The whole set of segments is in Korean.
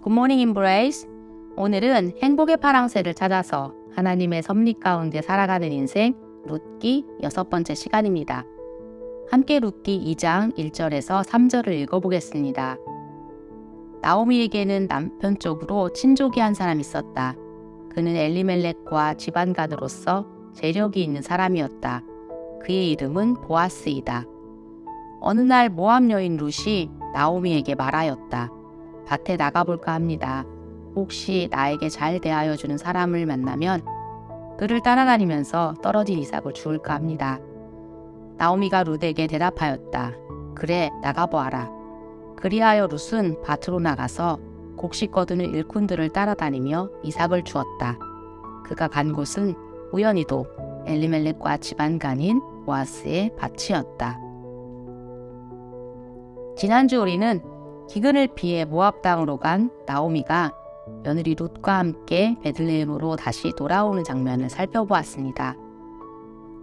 굿모닝 임브레이스. 오늘은 행복의 파랑새를 찾아서 하나님의 섭리 가운데 살아가는 인생 룻기 6번째 시간입니다. 함께 룻기 2장 1절에서 3절을 읽어보겠습니다. 나오미에게는 남편 쪽으로 친족이 한 사람이 있었다. 그는 엘리멜렉과 집안간으로서 재력이 있는 사람이었다. 그의 이름은 보아스이다. 어느 날 모압 여인 룻이 나오미에게 말하였다. 밭에 나가볼까 합니다. 혹시 나에게 잘 대하여 주는 사람을 만나면 그를 따라다니면서 떨어진 이삭을 주울까 합니다. 나오미가 룻에게 대답하였다. 그래, 나가보아라. 그리하여 룻은 밭으로 나가서 곡식 거두는 일꾼들을 따라다니며 이삭을 주었다. 그가 간 곳은 우연히도 엘리멜렉과 집안간인 보아스의 밭이었다. 지난주 우리는 기근을 피해 모압 땅으로 간 나오미가 며느리 룻과 함께 베들레헴으로 다시 돌아오는 장면을 살펴보았습니다.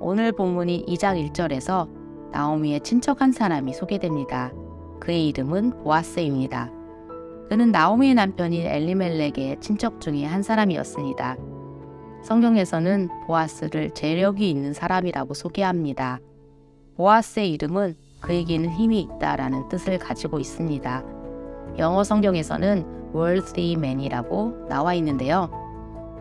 오늘 본문이 2장 1절에서 나오미의 친척 한 사람이 소개됩니다. 그의 이름은 보아스입니다. 그는 나오미의 남편인 엘리멜렉의 친척 중에 한 사람이었습니다. 성경에서는 보아스를 재력이 있는 사람이라고 소개합니다. 보아스의 이름은 그에게는 힘이 있다라는 뜻을 가지고 있습니다. 영어 성경에서는 worthy man이라고 나와 있는데요.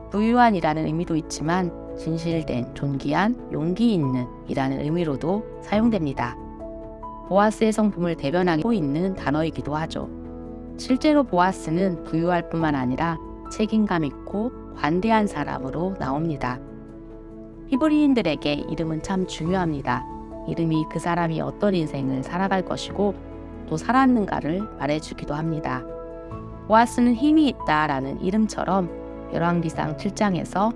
부유한이라는 의미도 있지만 진실된, 존귀한, 용기 있는 이라는 의미로도 사용됩니다. 보아스의 성품을 대변하고 있는 단어이기도 하죠. 실제로 보아스는 부유할 뿐만 아니라 책임감 있고 관대한 사람으로 나옵니다. 히브리인들에게 이름은 참 중요합니다. 이름이 그 사람이 어떤 인생을 살아갈 것이고 또 살았는가를 말해주기도 합니다. 보아스는 힘이 있다라는 이름처럼 열왕기상 7장에서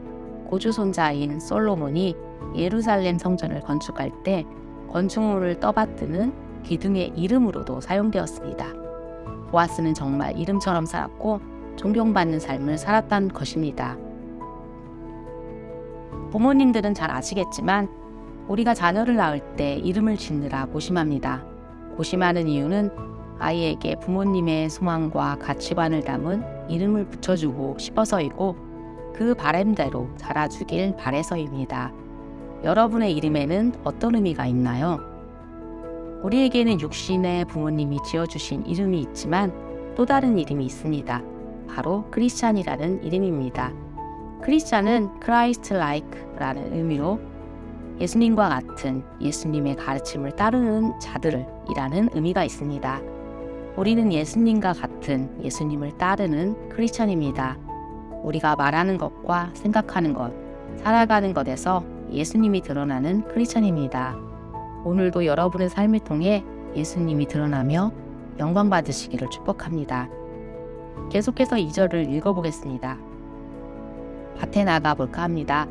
고조손자인 솔로몬이 예루살렘 성전을 건축할 때 건축물을 떠받드는 기둥의 이름으로도 사용되었습니다. 보아스는 정말 이름처럼 살았고 존경받는 삶을 살았다는 것입니다. 부모님들은 잘 아시겠지만 우리가 자녀를 낳을 때 이름을 짓느라 고심합니다. 고심하는 이유는 아이에게 부모님의 소망과 가치관을 담은 이름을 붙여주고 싶어서이고 그 바람대로 자라주길 바래서입니다. 여러분의 이름에는 어떤 의미가 있나요? 우리에게는 육신의 부모님이 지어주신 이름이 있지만 또 다른 이름이 있습니다. 바로 크리스찬이라는 이름입니다. 크리스찬은 Christ-like라는 의미로 예수님과 같은 예수님의 가르침을 따르는 자들을 이라는 의미가 있습니다. 우리는 예수님과 같은 예수님을 따르는 크리스찬입니다. 우리가 말하는 것과 생각하는 것, 살아가는 것에서 예수님이 드러나는 크리스찬입니다. 오늘도 여러분의 삶을 통해 예수님이 드러나며 영광 받으시기를 축복합니다. 계속해서 2절을 읽어보겠습니다. 밭에 나가볼까 합니다.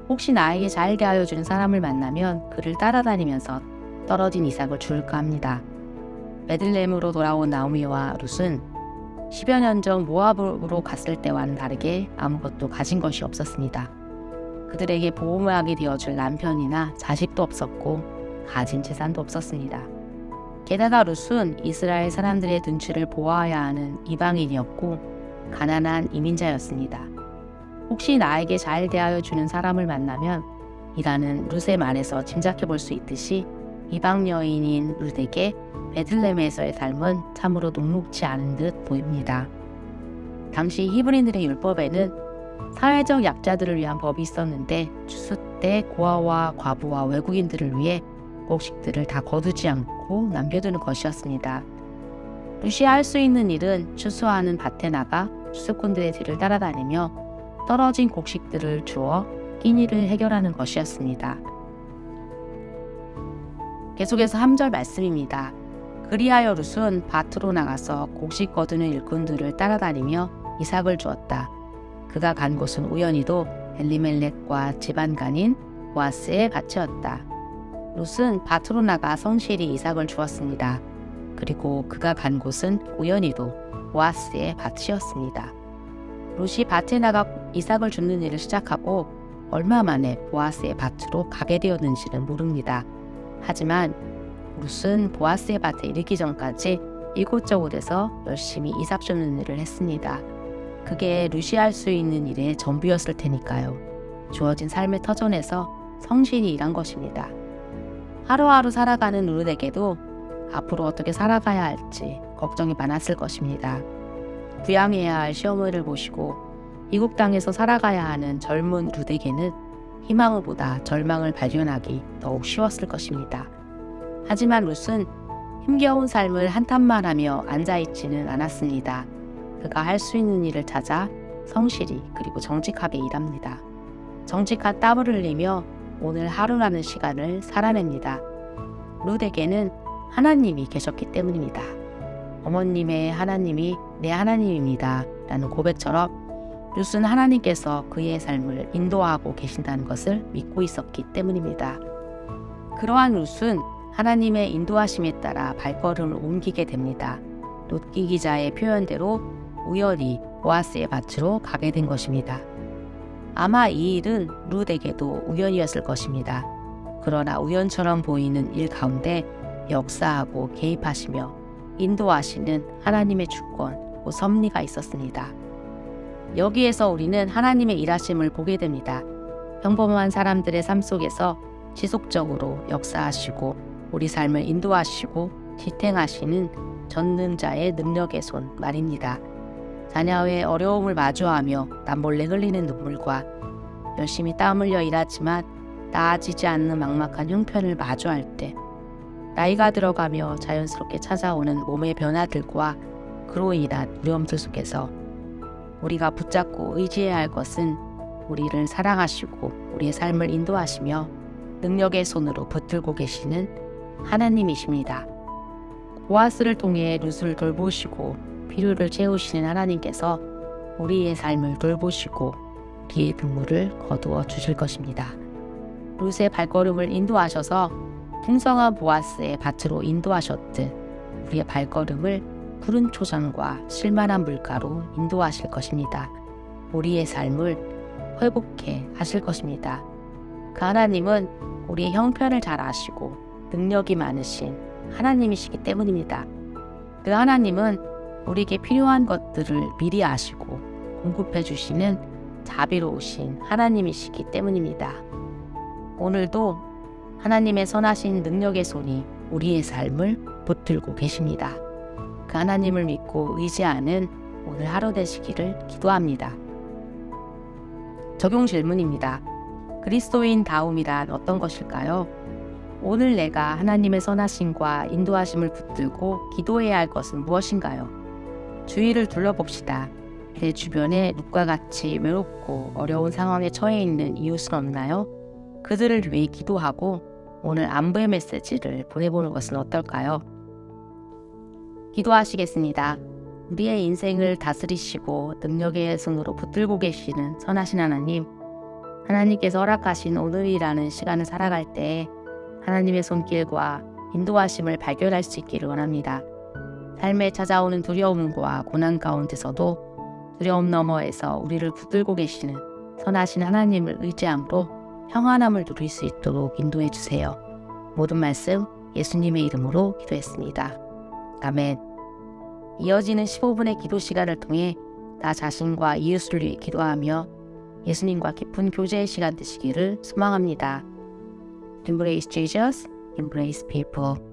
혹시 나에게 잘 대하여 주는 사람을 만나면 그를 따라다니면서 떨어진 이삭을 주울까 합니다. 베들레헴으로 돌아온 나오미와 룻은 10여 년 전 모압으로 갔을 때와는 다르게 아무것도 가진 것이 없었습니다. 그들에게 보호막이 되어줄 남편이나 자식도 없었고 가진 재산도 없었습니다. 게다가 룻은 이스라엘 사람들의 눈치를 보아야 하는 이방인이었고 가난한 이민자였습니다. 혹시 나에게 잘 대하여 주는 사람을 만나면 이라는 룻의 말에서 짐작해 볼 수 있듯이 이방 여인인 룻에게 베들레헴에서의 삶은 참으로 녹록지 않은 듯 보입니다. 당시 히브리인들의 율법에는 사회적 약자들을 위한 법이 있었는데 추수 때 고아와 과부와 외국인들을 위해 곡식들을 다 거두지 않고 남겨두는 것이었습니다. 룻이 할 수 있는 일은 추수하는 밭에 나가 추수꾼들의 뒤를 따라다니며 떨어진 곡식들을 주어 끼니를 해결하는 것이었습니다. 계속해서 3절 말씀입니다. 그리하여 룻은 밭으로 나가서 곡식 거두는 일꾼들을 따라다니며 이삭을 주었다. 그가 간 곳은 우연히도 엘리멜렉과 집안간인 보아스의 밭이었다. 룻은 밭으로 나가 성실히 이삭을 주었습니다. 그리고 그가 간 곳은 우연히도 보아스의 밭이었습니다. 룻이 밭에 나가 이삭을 줍는 일을 시작하고 얼마 만에 보아스의 밭으로 가게 되었는지는 모릅니다. 하지만 룻은 보아스의 밭에 이르기 전까지 이곳저곳에서 열심히 이삭 줍는 일을 했습니다. 그게 루시 할 수 있는 일의 전부였을 테니까요. 주어진 삶의 터전에서 성실히 일한 것입니다. 하루하루 살아가는 루덱에도 앞으로 어떻게 살아가야 할지 걱정이 많았을 것입니다. 부양해야 할 시어머니를 모시고 이국 땅에서 살아가야 하는 젊은 루덱에는 희망보다 절망을 발견하기 더욱 쉬웠을 것입니다. 하지만 룻은 힘겨운 삶을 한탄만 하며 앉아있지는 않았습니다. 그가 할 수 있는 일을 찾아 성실히 그리고 정직하게 일합니다. 정직한 땀을 흘리며 오늘 하루라는 시간을 살아냅니다. 룻에게는 하나님이 계셨기 때문입니다. 어머님의 하나님이 내 하나님입니다 라는 고백처럼 룻은 하나님께서 그의 삶을 인도하고 계신다는 것을 믿고 있었기 때문입니다. 그러한 룻은 하나님의 인도하심에 따라 발걸음을 옮기게 됩니다. 룻기 기자의 표현대로 우연히 보아스의 밭으로 가게 된 것입니다. 아마 이 일은 룻에게도 우연이었을 것입니다. 그러나 우연처럼 보이는 일 가운데 역사하고 개입하시며 인도하시는 하나님의 주권, 곧 섭리가 있었습니다. 여기에서 우리는 하나님의 일하심을 보게 됩니다. 평범한 사람들의 삶 속에서 지속적으로 역사하시고 우리 삶을 인도하시고 지탱하시는 전능자의 능력의 손 말입니다. 자녀의 어려움을 마주하며 남몰래 흘리는 눈물과 열심히 땀 흘려 일하지만 나아지지 않는 막막한 형편을 마주할 때 나이가 들어가며 자연스럽게 찾아오는 몸의 변화들과 그로 인한 두려움들 속에서 우리가 붙잡고 의지해야 할 것은 우리를 사랑하시고 우리의 삶을 인도하시며 능력의 손으로 붙들고 계시는 하나님이십니다. 보아스를 통해 룻을 돌보시고 필요를 채우시는 하나님께서 우리의 삶을 돌보시고 우리의 분물을 거두어 주실 것입니다. 룻의 발걸음을 인도하셔서 풍성한 보아스의 밭으로 인도하셨듯 우리의 발걸음을 푸른 초장과 실만한 물가로 인도하실 것입니다. 우리의 삶을 회복해 하실 것입니다. 그 하나님은 우리의 형편을 잘 아시고 능력이 많으신 하나님이시기 때문입니다. 그 하나님은 우리에게 필요한 것들을 미리 아시고 공급해 주시는 자비로우신 하나님이시기 때문입니다. 오늘도 하나님의 선하신 능력의 손이 우리의 삶을 붙들고 계십니다. 그 하나님을 믿고 의지하는 오늘 하루 되시기를 기도합니다. 적용 질문입니다. 그리스도인다움이란 어떤 것일까요? 오늘 내가 하나님의 선하심과 인도하심을 붙들고 기도해야 할 것은 무엇인가요? 주위를 둘러봅시다. 내 주변에 룻과 같이 외롭고 어려운 상황에 처해 있는 이웃은 없나요? 그들을 위해 기도하고 오늘 안부의 메시지를 보내보는 것은 어떨까요? 기도하시겠습니다. 우리의 인생을 다스리시고 능력의 손으로 붙들고 계시는 선하신 하나님, 하나님께서 허락하신 오늘이라는 시간을 살아갈 때 하나님의 손길과 인도하심을 발견할 수 있기를 원합니다. 삶에 찾아오는 두려움과 고난 가운데서도 두려움 너머에서 우리를 붙들고 계시는 선하신 하나님을 의지함으로 평안함을 누릴 수 있도록 인도해 주세요. 모든 말씀 예수님의 이름으로 기도했습니다. 아멘. 이어지는 15분의 기도 시간을 통해 나 자신과 이웃을 위해 기도하며 예수님과 깊은 교제의 시간 되시기를 소망합니다. Embrace Jesus, embrace people.